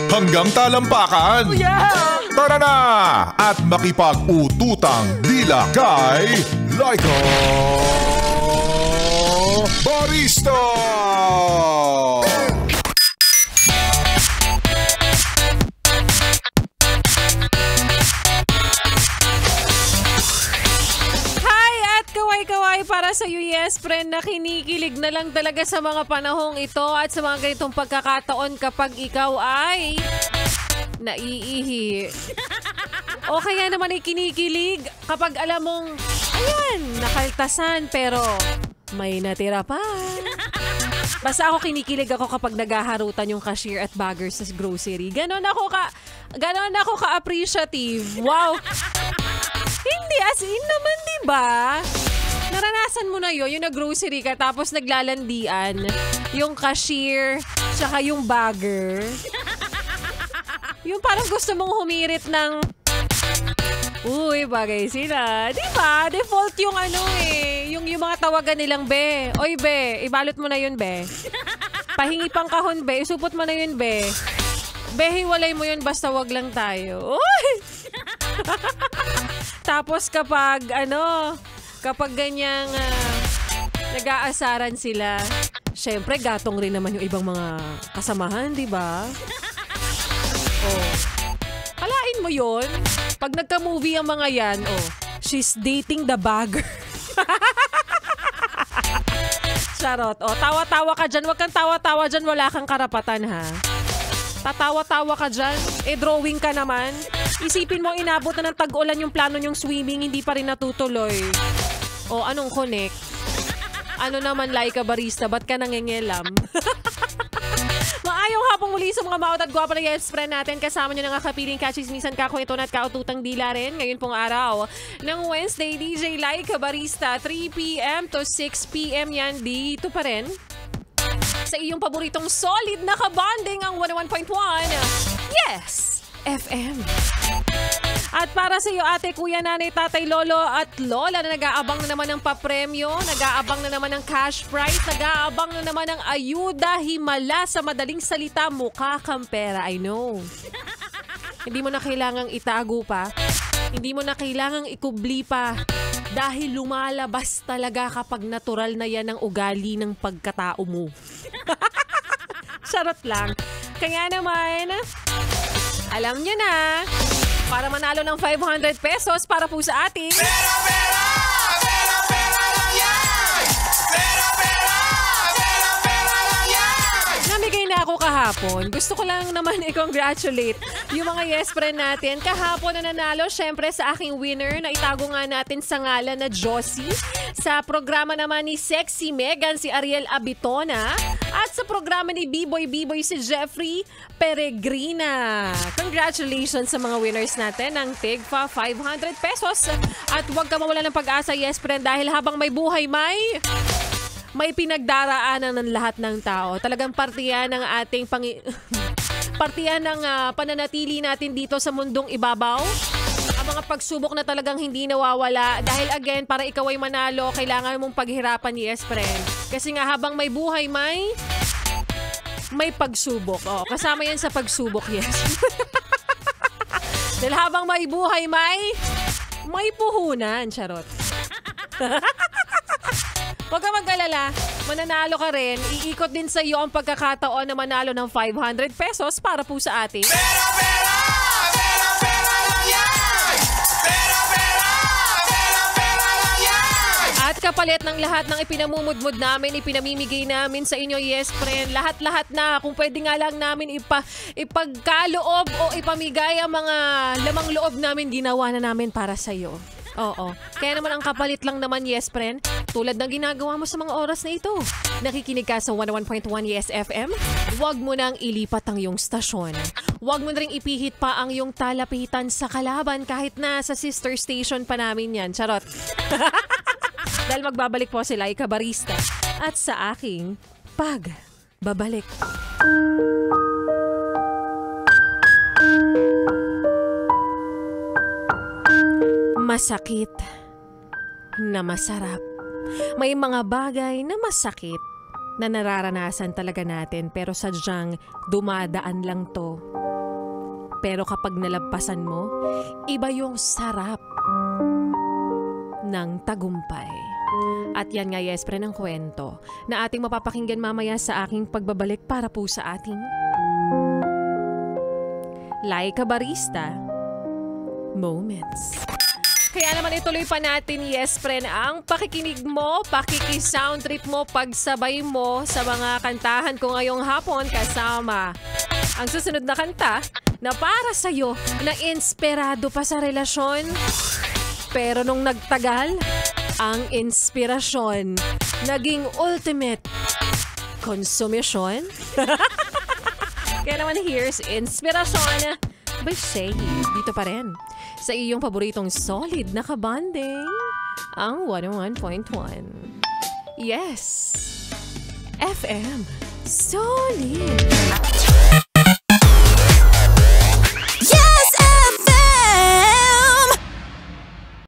hanggang talampakan. Tara na at makipag-ututang dila kay Laika Barista! Kaway para sa iyo, yes, friend, na kinikilig na lang talaga sa mga panahong ito at sa mga ganitong pagkakataon kapag ikaw ay naiihi. O kaya naman ay kinikilig kapag alam mong, ayan, nakaltasan pero may natira pa. Basta ako kinikilig ako kapag naghaharutan yung cashier at bagger sa grocery. Ganon ako ka-appreciative. Wow! Hindi as in naman, diba? Naranasan mo na yun, yung nag-grocery ka tapos naglalandian, yung cashier, tsaka yung bagger. Yung parang gusto mong humirit ng, uy, bagay sila. Diba? Default yung yung mga tawagan nilang, be. Oy, be, ibalot mo na yun, be. Pahingi pang kahon, be. Isupot mo na yun, be. Be, hiwalay mo yun, basta wag lang tayo. Uy! Tapos kapag ganyang nag-aasaran sila, syempre gatong rin naman yung ibang mga kasamahan, di ba? Oh. Kalain mo yon. Pag nagka-movie ang mga yan, she's dating the bagger. Charot. Tawa-tawa ka dyan. Huwag kang tawa-tawa dyan. Wala kang karapatan, ha? Tatawa-tawa ka dyan. Drawing ka naman. Isipin mo, inabot na ng tag-ulan yung plano nyong swimming, hindi pa rin natutuloy. O, anong connect? Ano naman, Laika Barista, ba't ka nangingilam? Maayong hapong muli sa mga maot at guwapa na yes friend natin. Kasama nyo na nga kapiling kachismisan, kakwenton at kaututang dila rin. Ngayon pong araw ng Wednesday, DJ Laika Barista, 3 p.m. to 6 p.m. yan. Dito pa rin sa iyong paboritong solid na kabanding ang 101.1 Yes FM. At para sa iyo, ate, kuya, nanay, tatay, lolo at lola na nag-aabang na naman ng papremyo, nag-aabang na naman ng cash prize, nag-aabang na naman ng ayuda, himala, sa madaling salita, mukha kang pera. I know. Hindi mo na kailangang itago pa. Hindi mo na kailangang ikubli pa. Dahil lumalabas talaga kapag natural na yan ang ugali ng pagkatao mo. Charot lang. Kaya naman, alam nyo na, para manalo ng 500 pesos para po sa ating Pera, pera! Pera, pera lang yan! Pera, pera! Pera, pera lang yan! Namigay na ako kahapon. Gusto ko lang naman i-congratulate yung mga yes friend natin. Kahapon na nanalo, syempre sa aking winner na itago nga natin sa ngalan na Josie. Sa programa naman ni Sexy Megan, si Ariel Abitona. At sa programa ni B-Boy si Jeffrey Peregrina. Congratulations sa mga winners natin ng Tigpa 500 pesos. At huwag ka mawala ng pag-asa, yes friend, dahil habang may buhay, may pinagdaraanan ng lahat ng tao. Talagang partiyan ng ating partiyan ng pananatili natin dito sa mundong ibabaw. Ang mga pagsubok na talagang hindi nawawala. Dahil again, para ikaw ay manalo, kailangan mong paghirapan, yes friend. Kasi nga habang may buhay, may pagsubok. Kasama yan sa pagsubok, yes. Dahil habang may buhay, may puhunan. Charot. Huwag ka mag-alala, mananalo ka rin. Iikot din sa iyo ang pagkakataon na manalo ng 500 pesos para po sa ating Pera, pera! Pera, pera lang yan! Pera, pera! Pera, pera lang yan! At kapalit ng lahat ng ipinamumudmud namin, ipinamimigay namin sa inyo, yes friend, lahat-lahat na. Kung pwede nga lang namin ipagkaloob o ipamigay ang mga lamang loob namin, ginawa na namin para sa iyo. Oo. Kaya naman ang kapalit lang naman, yes friend, tulad ng ginagawa mo sa mga oras na ito. Nakikinig ka sa 101.1 Yes FM, huwag mo nang ilipat ang iyong stasyon. Huwag mo na rin ipihit pa ang iyong talapitan sa kalaban kahit na sa sister station pa namin yan. Charot. Dahil magbabalik po si Laika Barista at sa aking pagbabalik. Masakit na masarap. May mga bagay na masakit na nararanasan talaga natin pero sadyang dumadaan lang to. Pero kapag nalagpasan mo, iba yung sarap ng tagumpay. At yan nga, yes, pre, ng kwento na ating mapapakinggan mamaya sa aking pagbabalik para po sa ating Like a Barista Moments. Kaya naman ituloy pa natin, yes, friend, ang pakikinig mo, pakikisound trip mo, pagsabay mo sa mga kantahan ko ngayong hapon kasama ang susunod na kanta na para sa'yo na inspirado pa sa relasyon. Pero nung nagtagal, ang inspirasyon naging ultimate consumption. Kaya naman here's Inspirasyon by Shay. Dito pa rin sa iyong paboritong solid na kabanding, ang 101.1. Yes! FM. Solid!